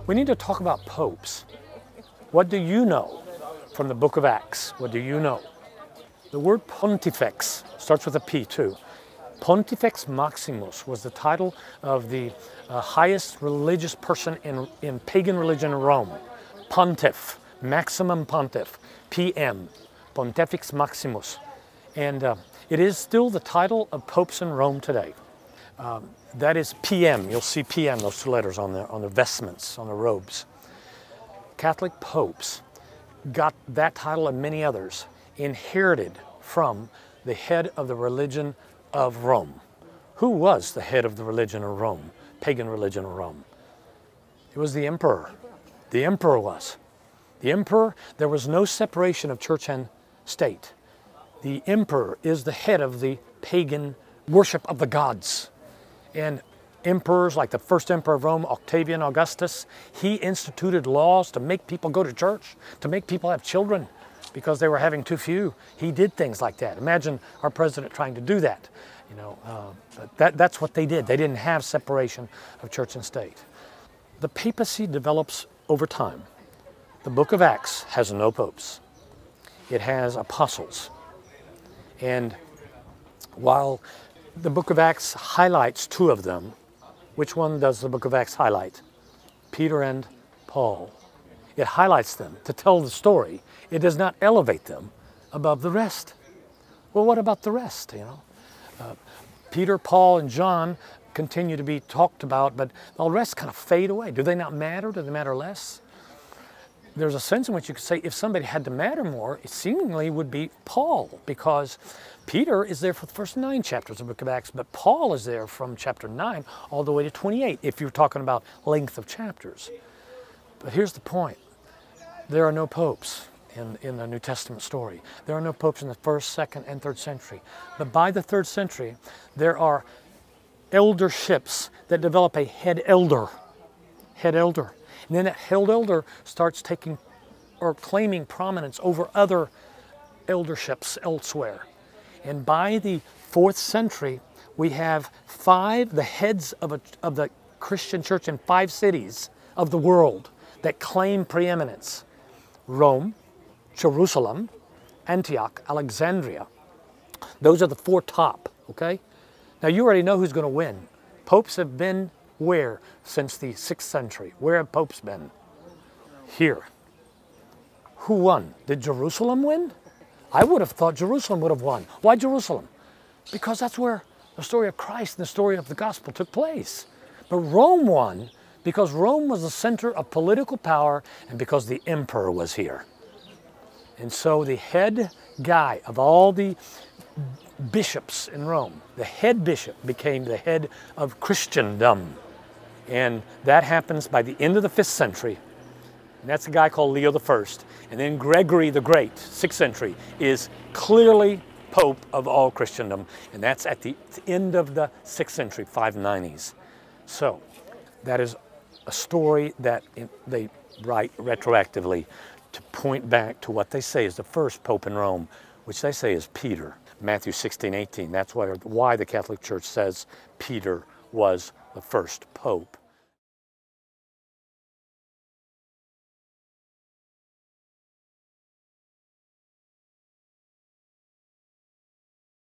We need to talk about popes. What do you know from the book of Acts? What do you know? The word pontifex starts with a P too. Pontifex Maximus was the title of the highest religious person in pagan religion in Rome. Pontiff, maximum pontiff, PM, Pontifex Maximus. And it is still the title of popes in Rome today. That is PM. You'll see PM, those two letters on the vestments, on the robes. Catholic popes got that title and many others inherited from the head of the religion of Rome. Who was the head of the religion of Rome, pagan religion of Rome? It was the emperor. The emperor was. The emperor, there was no separation of church and state. The emperor is the head of the pagan worship of the gods. And emperors like the first emperor of Rome, Octavian Augustus, he instituted laws to make people go to church, to make people have children because they were having too few. He did things like that. Imagine our president trying to do that. You know, that's what they did. They didn't have separation of church and state. The papacy develops over time. The book of Acts has no popes. It has apostles. And while the book of Acts highlights two of them, which one does the book of Acts highlight? Peter and Paul. It highlights them to tell the story. It does not elevate them above the rest. Well, what about the rest, you know? Peter, Paul, and John continue to be talked about, but the rest kind of fade away. Do they not matter? Do they matter less? There's a sense in which you could say if somebody had to matter more, it seemingly would be Paul, because Peter is there for the first 9 chapters of the book of Acts, but Paul is there from chapter 9 all the way to 28, if you're talking about length of chapters. But here's the point. There are no popes in the New Testament story. There are no popes in the 1st, 2nd, and 3rd century. But by the 3rd century, there are elderships that develop a head elder. Head elder. And then that head elder starts taking or claiming prominence over other elderships elsewhere. And by the 4th century, we have the heads of the Christian church in 5 cities of the world that claim preeminence. Rome, Jerusalem, Antioch, Alexandria. Those are the 4 top, okay? Now you already know who's going to win. Popes have been where since the 6th century? Where have popes been? Here. Who won? Did Jerusalem win? I would have thought Jerusalem would have won. Why Jerusalem? Because that's where the story of Christ and the story of the gospel took place. But Rome won because Rome was the center of political power and because the emperor was here. And so the head guy of all the bishops in Rome, the head bishop became the head of Christendom. And that happens by the end of the 5th century. And that's a guy called Leo I. And then Gregory the Great, 6th century, is clearly Pope of all Christendom. And that's at the end of the 6th century, 590s. So that is a story that they write retroactively to point back to what they say is the first Pope in Rome, which they say is Peter. Matthew 16:18. That's why the Catholic Church says Peter was the first Pope.